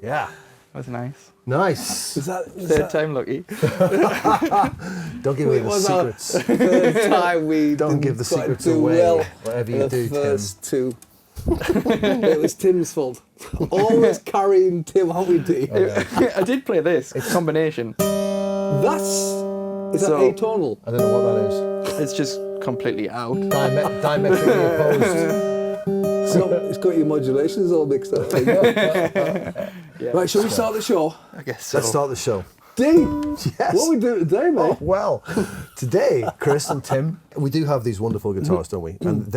Yeah. That's nice. Nice. Third time lucky. Don't give away the secrets. Third time we Don't give the secrets away. Well Whatever you do, the first Tim. two. It was Tim's fault. Always carrying Tim, aren't we, D? I did play this combination. Is that atonal? I don't know what that is. It's just completely out. Diametrically opposed. It's got your modulations all mixed up. Yeah. Right, shall we start the show? I guess so. Let's start the show. D, Yes. what are we doing today, mate? Oh, well, today, Chris and Tim, we do have these wonderful guitars, don't we? And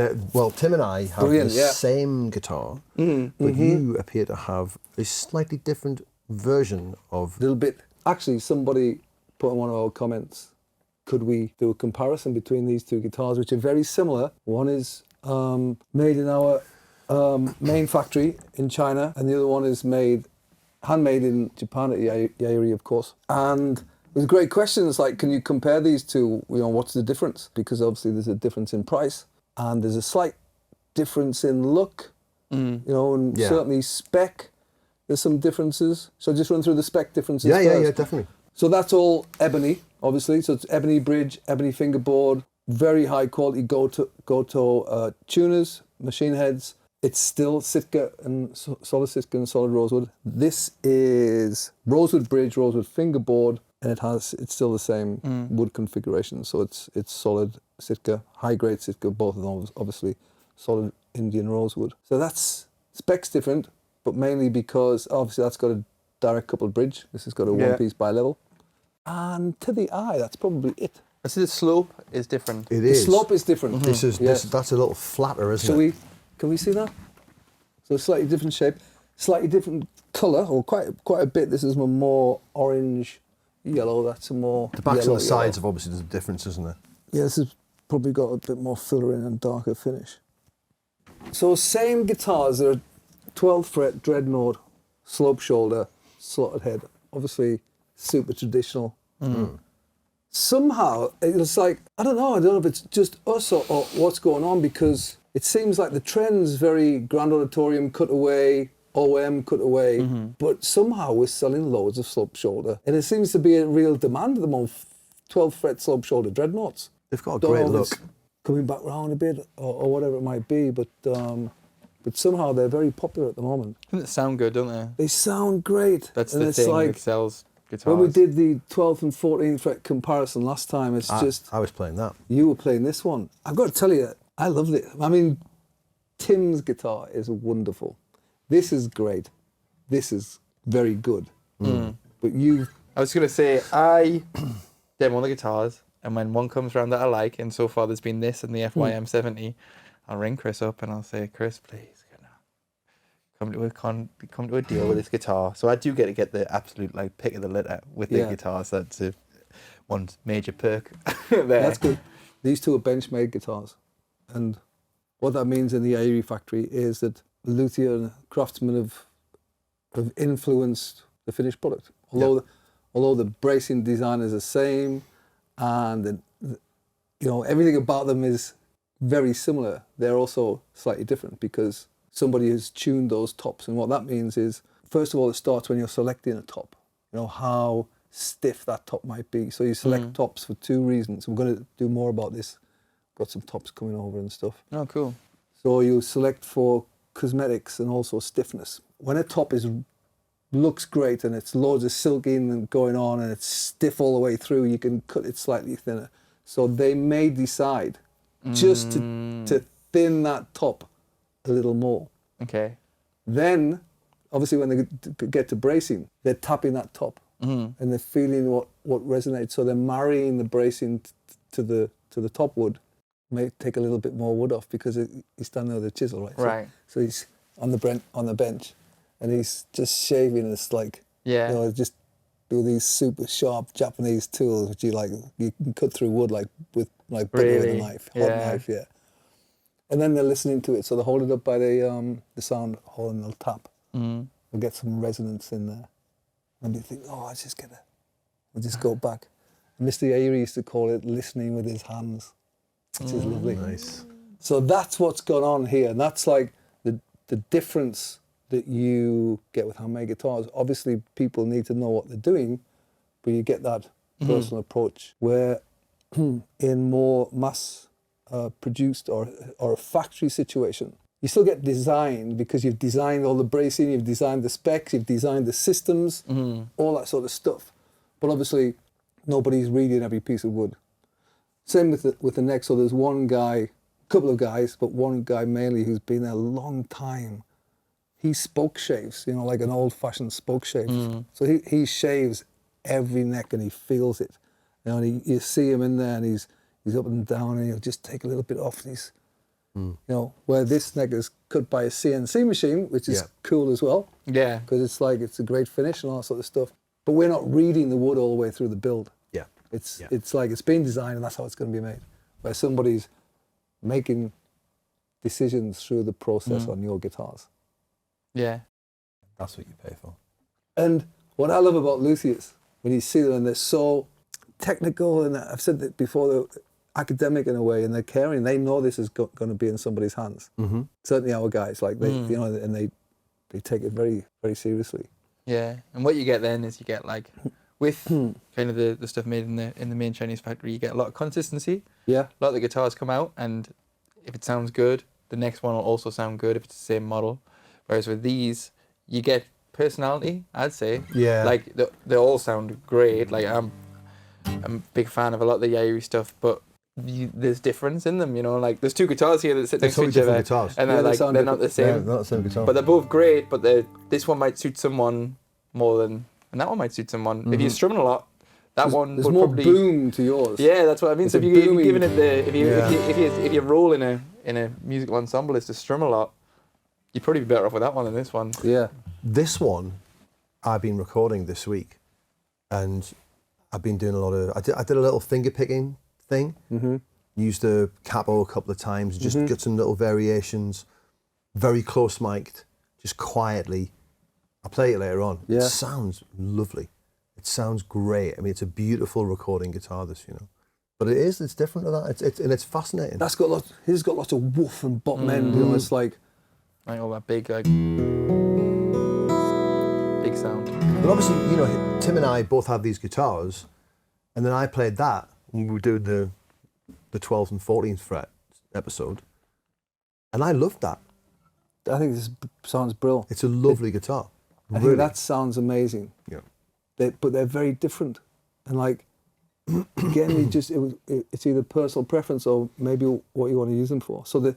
Tim and I have the same guitar, but you appear to have a slightly different version of... A little bit. Actually, somebody put in one of our comments, could we do a comparison between these two guitars, which are very similar? One is made in our main factory in China, and the other one is handmade in Japan at Yairi, of course. And it was a great question. It's like, can you compare these two? You know, what's the difference? Because obviously there's a difference in price, and there's a slight difference in look. You know, and certainly spec. There's some differences. So just run through the spec differences first. Yeah, definitely. So that's all ebony, obviously. So it's ebony bridge, ebony fingerboard, very high quality Goto tuners, machine heads. It's still Sitka and solid Sitka and solid rosewood. This is rosewood bridge, rosewood fingerboard, and it's still the same wood configuration. So it's solid Sitka, high grade Sitka, both of them obviously solid Indian rosewood. So that's specs different, but mainly because obviously that's got a direct coupled bridge. This has got a one piece bi-level. And to the eye, that's probably it. I see the slope is different. It is. The slope is different. That's a little flatter, isn't it? Can we see that? So slightly different shape, slightly different colour, or quite a bit. This is a more orange yellow. That's a more the backs yellow, and the sides have obviously there's a difference, isn't there? Yeah, this has probably got a bit more filler in and darker finish. So same guitars. They're 12th fret dreadnought, slope shoulder, slotted head. Obviously super traditional. Somehow it's like I don't know if it's just us or what's going on, because it seems like the trend's very grand auditorium cutaway, OM cutaway, but somehow we're selling loads of slope shoulder, and it seems to be a real demand at the moment. 12th fret slope shoulder dreadnoughts. They've got a great look. Coming back round a bit or whatever it might be, but somehow they're very popular at the moment. They sound good, don't they? They sound great. That's the thing that sells guitars. When we did the 12th and 14th fret comparison last time, I was playing that. You were playing this one. I've got to tell you, I loved it. I mean, Tim's guitar is wonderful. This is great. This is very good. But I was going to say, I demo the guitars, and when one comes around that I like, and so far there's been this and the FYM70, I'll ring Chris up and I'll say, Chris, please, come to a deal with this guitar. So I do get the absolute pick of the litter with the guitars. That's one major perk there. That's good. These two are Benchmade guitars, and what that means in the Yairi factory is that luthier and craftsmen have influenced the finished product. Although the bracing design is the same, and everything about them is very similar, they're also slightly different because somebody has tuned those tops. And what that means is, first of all, it starts when you're selecting a top, how stiff that top might be. So you select tops for two reasons. We're going to do more about this. Got some tops coming over and stuff. Oh, cool. So you select for cosmetics and also stiffness. When a top looks great and it's loads of silking and going on and it's stiff all the way through, you can cut it slightly thinner. So they may decide just to thin that top a little more. Okay. Then, obviously, when they get to bracing, they're tapping that top and they're feeling what resonates. So they're marrying the bracing to the top wood. May take a little bit more wood off because he's standing there with a chisel, right? Right. So he's on the bench, and he's just shaving. It's like just do these super sharp Japanese tools, which you can cut through wood with butter with a knife, hot knife, And then they're listening to it, so they hold it up by the sound hole and they'll tap. They'll get some resonance in there. And you think, I'll just go back. And Mr. Yairi used to call it listening with his hands, which is lovely. Nice. So that's what's gone on here, and that's like the difference that you get with handmade guitars. Obviously, people need to know what they're doing, but you get that personal approach where in more mass produced or a factory situation, you still get design because you've designed all the bracing, you've designed the specs, you've designed the systems, all that sort of stuff. But obviously, nobody's reading every piece of wood. Same with the neck. So there's one guy, couple of guys, but one guy mainly who's been there a long time. He spoke shaves, you know, like an old-fashioned spoke shave. So he shaves every neck and he feels it. You know, and you see him in there and he's up and down and he'll just take a little bit off. And he's, you know, where this neck is cut by a CNC machine, which is cool as well. Yeah. Because it's a great finish and all that sort of stuff. But we're not reading the wood all the way through the build. Yeah. It's like it's been designed and that's how it's going to be made. Where somebody's making decisions through the process on your guitars. Yeah. That's what you pay for. And what I love about luthiers, when you see them and they're so technical, and I've said that before, they're academic in a way, and they're caring. They know this is going to be in somebody's hands. Certainly our guys, like they, you know, and they take it very, very seriously. Yeah, and what you get then is you get like, with kind of the stuff made in the main Chinese factory, you get a lot of consistency. Yeah. A lot of the guitars come out, and if it sounds good, the next one will also sound good if it's the same model. Whereas with these, you get personality, I'd say. Yeah. Like they all sound great. Like I'm a big fan of a lot of the Yairi stuff, but there's difference in them, you know. Like there's two guitars here that sit next to each other, and they're not the same. Yeah, not the same guitar. But they're both great. But this one might suit someone more than, and that one might suit someone. If you're strumming a lot, that one there's would more probably boom to yours. Yeah, that's what I mean. So if you're giving it if your role in a musical ensemble is to strum a lot, you'd probably be better off with that one than this one. Yeah. This one, I've been recording this week, and I've been doing a lot of. I did a little finger picking thing. Used the capo a couple of times. Just got some little variations. Very close mic'd, just quietly. I'll play it later on. Yeah. It sounds lovely. It sounds great. I mean, it's a beautiful recording guitar. This, you know, but it's different to that. It's fascinating. That's got lots. He's got lots of woof and bottom end. You know, it's like all that big sound. But obviously, you know, Tim and I both have these guitars, and then I played that when we were doing the 12th and 14th fret episode, and I loved that. I think this sounds brilliant. It's a lovely guitar. I think that sounds amazing. Yeah. But they're very different, and like again, it's either personal preference or maybe what you want to use them for. So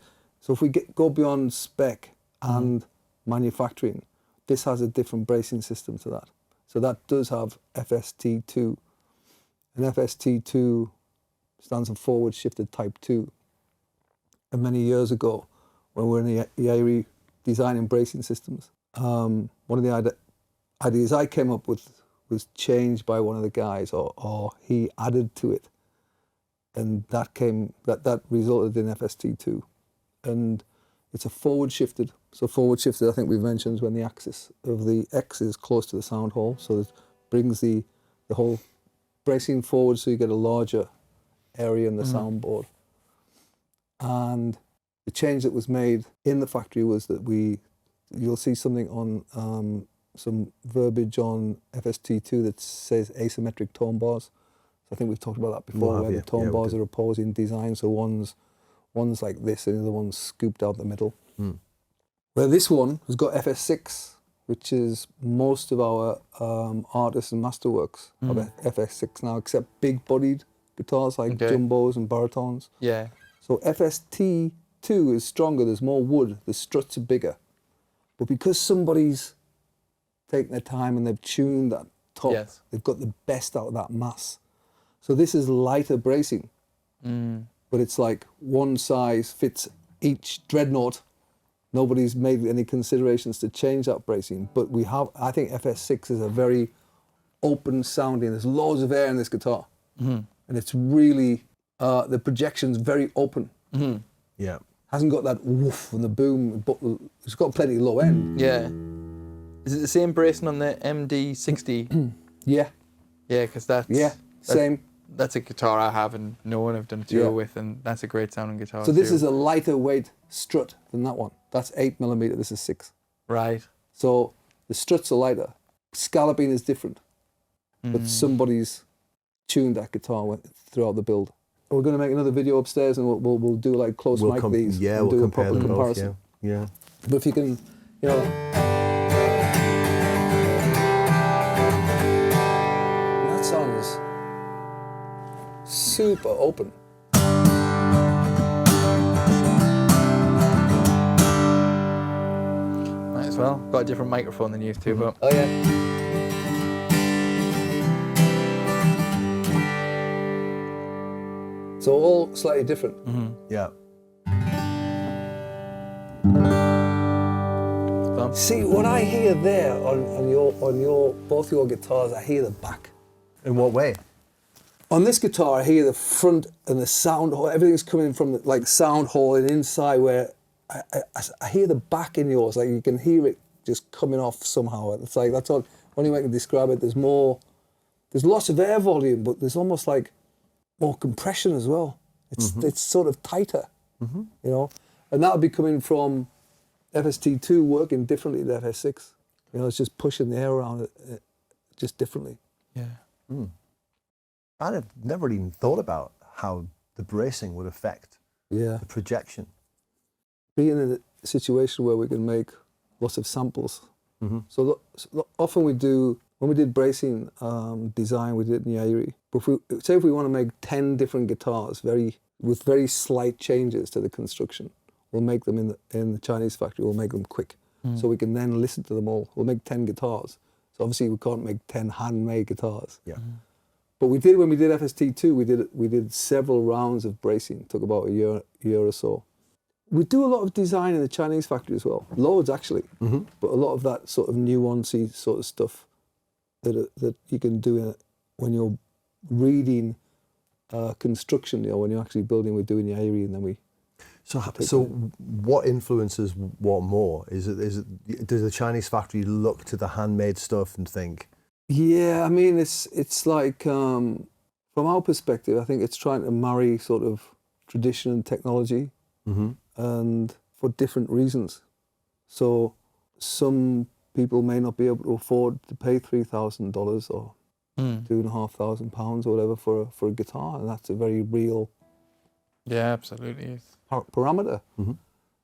if we go beyond spec and manufacturing, this has a different bracing system to that. So that does have FST2. And FST2 stands for forward shifted type 2. And many years ago, when we were in the Yairi designing bracing systems, one of the ideas I came up with was changed by one of the guys, or he added to it. And that resulted in FST2. And it's a forward shifted. So forward shifted, I think we've mentioned, when the axis of the X is close to the sound hole. So it brings the whole bracing forward, so you get a larger area in the soundboard. And the change that was made in the factory was that you'll see something on some verbiage on FST2 that says asymmetric tone bars. So I think we've talked about that before, where the tone bars are opposing design. So one's like this and the other one's scooped out the middle. Where this one has got FS6, which is most of our artists and Masterworks have FS6 now, except big-bodied guitars like jumbos and baritones. Yeah. So FST2 is stronger, there's more wood, the struts are bigger. But because somebody's taken their time and they've tuned that top, they've got the best out of that mass. So this is lighter bracing, but it's like one size fits each dreadnought. Nobody's made any considerations to change that bracing, but I think FS6 is a very open sounding. There's loads of air in this guitar, and it's really, the projection's very open. Yeah. Hasn't got that woof and the boom, but it's got plenty of low end. Yeah. Is it the same bracing on the MD60? Yeah. Yeah, because same. That's a guitar I have and no one I've done a tour with, and that's a great sounding guitar. So this is a lighter weight strut than that one. That's 8mm, this is 6. Right. So the struts are lighter. Scalloping is different, but somebody's tuned that guitar throughout the build. We're going to make another video upstairs, and we'll do like close mic these. Yeah, and we'll do a compare proper them both, comparison. yeah. But if you can, you know, that sounds super open. Might as well. Got a different microphone than you used to, but Oh yeah. So all slightly different. Yeah. fun. See, what I hear there on both your guitars, I hear the back. In what way? On this guitar, I hear the front and the sound hole. Everything's coming from the, like sound hole and inside. Where I hear the back in yours. Like you can hear it just coming off somehow. It's like that's all. Only way I can describe it. There's more. There's lots of air volume, but there's almost like more compression as well. It's sort of tighter, you know, and that would be coming from FST2 working differently than FS6. You know, it's just pushing the air around it just differently. Yeah. I'd have never even thought about how the bracing would affect the projection. Being in a situation where we can make lots of samples. So often we do, when we did bracing design, we did in Yairi. But if we want to make 10 different guitars with very slight changes to the construction, we'll make them in the Chinese factory, we'll make them quick. So we can then listen to them all. We'll make 10 guitars. So obviously we can't make 10 handmade guitars. Yeah. But we did, when we did FST2, we did several rounds of bracing. It took about a year or so. We do a lot of design in the Chinese factory as well. Loads, actually. But a lot of that sort of nuancey sort of stuff that you can do when you're reading construction, you know, when you're actually building, we're doing Yairi, and then we... So what influences what more? Is it does the Chinese factory look to the handmade stuff and think? Yeah, I mean, it's like, from our perspective, I think it's trying to marry sort of tradition and technology, and for different reasons. So some people may not be able to afford to pay $3,000 or £2,500 or whatever for a guitar, and that's a very real Absolutely. parameter.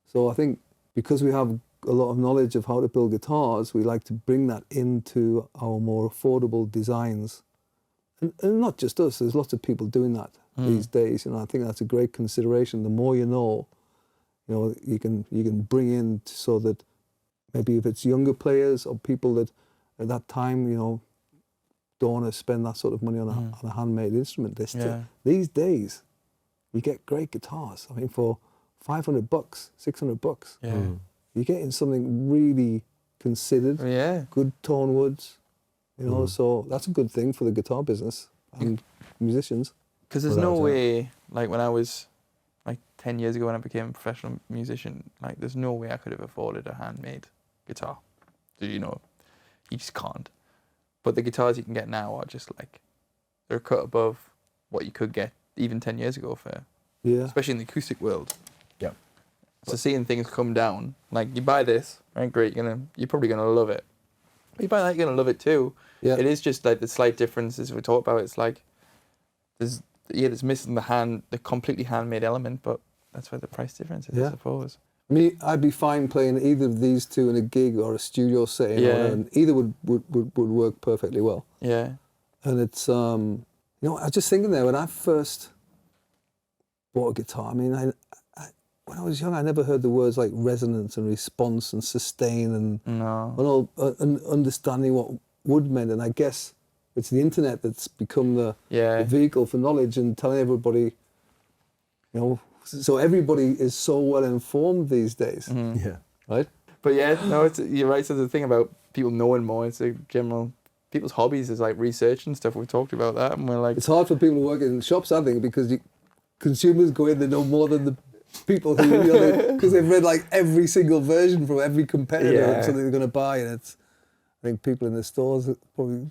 So I think because we have a lot of knowledge of how to build guitars, we like to bring that into our more affordable designs. And not just us, there's lots of people doing that these days. You know, I think that's a great consideration. The more you know, you can bring in so that maybe if it's younger players or people that at that time, you know, don't want to spend that sort of money on a handmade instrument. These days, you get great guitars. I mean, for $500, $600, you're getting something really considered. Good tone woods, you know. So that's a good thing for the guitar business and musicians. Because there's no way, like when I was like 10 years ago when I became a professional musician, like there's no way I could have afforded a handmade guitar. You know, you just can't. But the guitars you can get now are just like, they're cut above what you could get even 10 years ago for, especially in the acoustic world. Yeah. So seeing things come down, like you buy this, right? Great, you're probably gonna love it. But you buy that, you're gonna love it too. Yeah. It is just like the slight differences we talk about. It's like there's missing the completely handmade element, but that's where the price difference is, I suppose. I'd be fine playing either of these two in a gig or a studio setting, and either would work perfectly well. Yeah. And it's you know, I was just thinking there when I first bought a guitar. I mean, when I was young, I never heard the words like resonance and response and sustain and understanding what wood meant. And I guess it's the internet that's become the vehicle for knowledge and telling everybody, you know. So everybody is so well informed these days. Right? But you're right. So the thing about people knowing more, it's a general. People's hobbies is like research and stuff. We've talked about that, and we're like, it's hard for people to work in shops, I think, because consumers go in, they know more than the people who, because they've read like every single version from every competitor of something they're going to buy, and I think people in the stores probably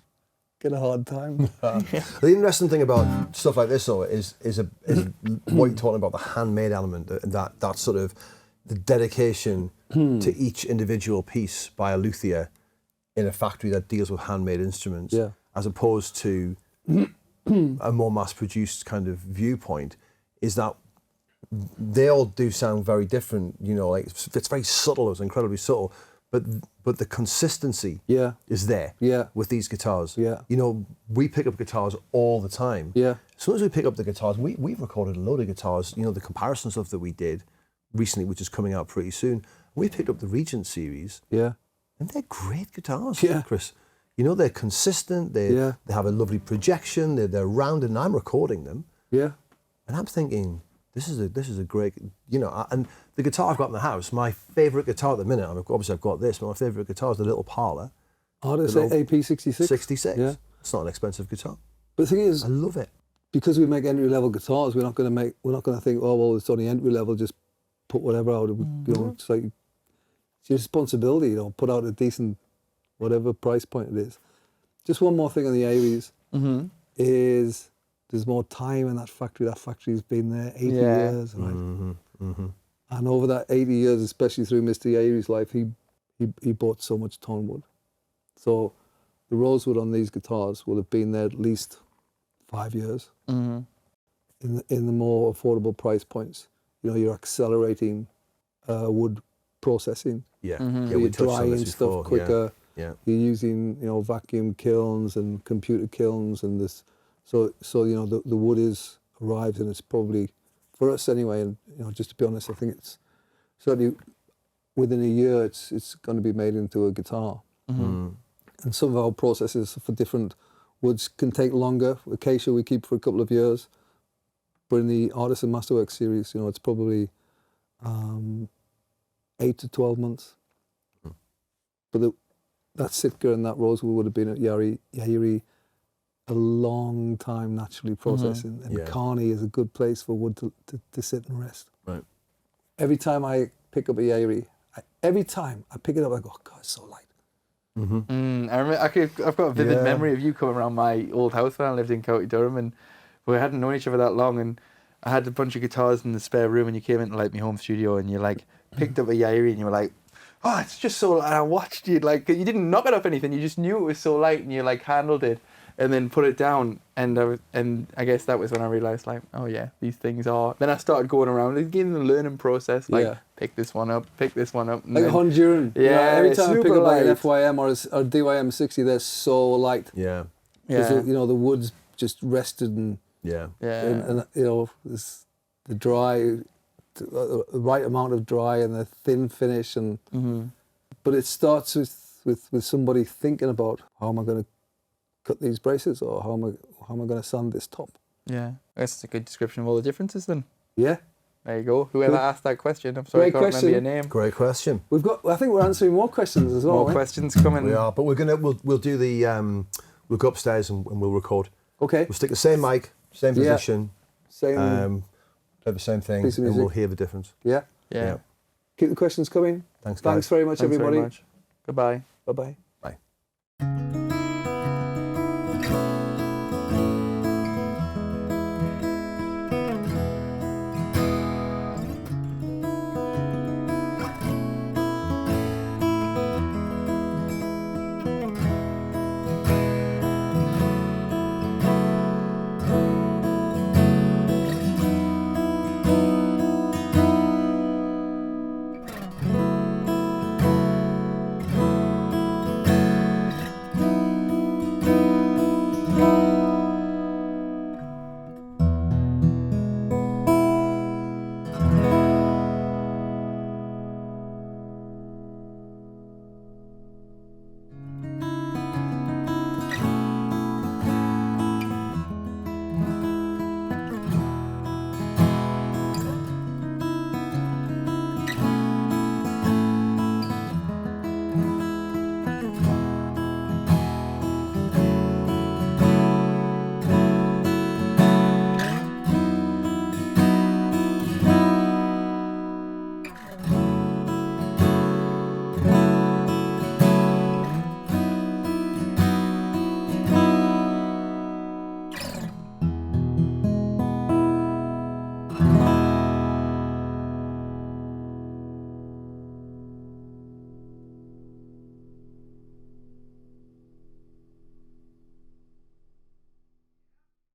get a hard time. The interesting thing about stuff like this, though, is what you're talking about, the handmade element, that sort of the dedication to each individual piece by a luthier in a factory that deals with handmade instruments, as opposed to a more mass-produced kind of viewpoint, is that they all do sound very different. You know, like it's very subtle. It's incredibly subtle, but the consistency is there with these guitars. You know, we pick up guitars all the time. As soon as we pick up the guitars, we've recorded a load of guitars. You know, the comparison stuff that we did recently, which is coming out pretty soon. We picked up the Regent series. And they're great guitars, Chris. You know, they're consistent. They have a lovely projection. They're rounded, and I'm recording them. And I'm thinking, this is a great, you know, and the guitar I've got in the house, my favourite guitar at the minute, obviously I've got this, but my favourite guitar is the little Parlour. Oh, did I say AP66? 66. It's not an expensive guitar. But the thing is, I love it. Because we make entry-level guitars, we're not going to think, oh, well, it's only entry-level, just put whatever out. You know, it's like, it's your responsibility, you know, put out a decent, whatever price point it is. Just one more thing on the Yairi is there's more time in that factory. That factory's been there 80 years. Right? And over that 80 years, especially through Mr. Yairi's life, he bought so much tone wood. So the rosewood on these guitars will have been there at least 5 years. In the more affordable price points, you know, you're accelerating wood processing. So you're drying stuff quicker. You're using, you know, vacuum kilns and computer kilns and this. So you know, the wood arrives, and it's probably, for us anyway, and you know, just to be honest, I think it's certainly within a year it's going to be made into a guitar. And some of our processes for different woods can take longer. Acacia we keep for a couple of years, but in the Artist and Masterworks series, you know, it's probably 8 to 12 months. But that Sitka and that rosewood would have been at Yairi a long time naturally processing, and Kearney is a good place for wood to sit and rest. Right. Every time I pick up a Yairi, every time I pick it up, I go, oh God, it's so light. I remember, I've got a vivid memory of you coming around my old house when I lived in County Durham, and we hadn't known each other that long, and I had a bunch of guitars in the spare room, and you came into like my home studio, and you like picked up a Yairi, and you were like, oh, it's just so light. And I watched you, like, you didn't knock it off anything, you just knew it was so light, and you like handled it and then put it down, and I guess that was when I realized, like, oh yeah, these things are. Then I started going around again, the learning process, like pick this one up, like then, a Honduran. Every time I pick up like an FYM or a DYM60, they're so light. You know, the wood's just rested and and you know, the dry, the right amount of dry and the thin finish, and but it starts with somebody thinking about, how am I going to cut these braces, or how am I going to sand this top? That's a good description of all the differences then. There you go. Whoever asked that question, I'm sorry, I can't remember your name. Great question. I think we're answering more questions as well. More questions coming. We are, but we'll do the we'll go upstairs and we'll record. Okay. We'll stick the same mic, same position, same play the same thing, and we'll hear the difference. Yeah. Keep the questions coming. Thanks, guys. Thanks very much, everybody. Very much. Goodbye. Bye-bye. Bye.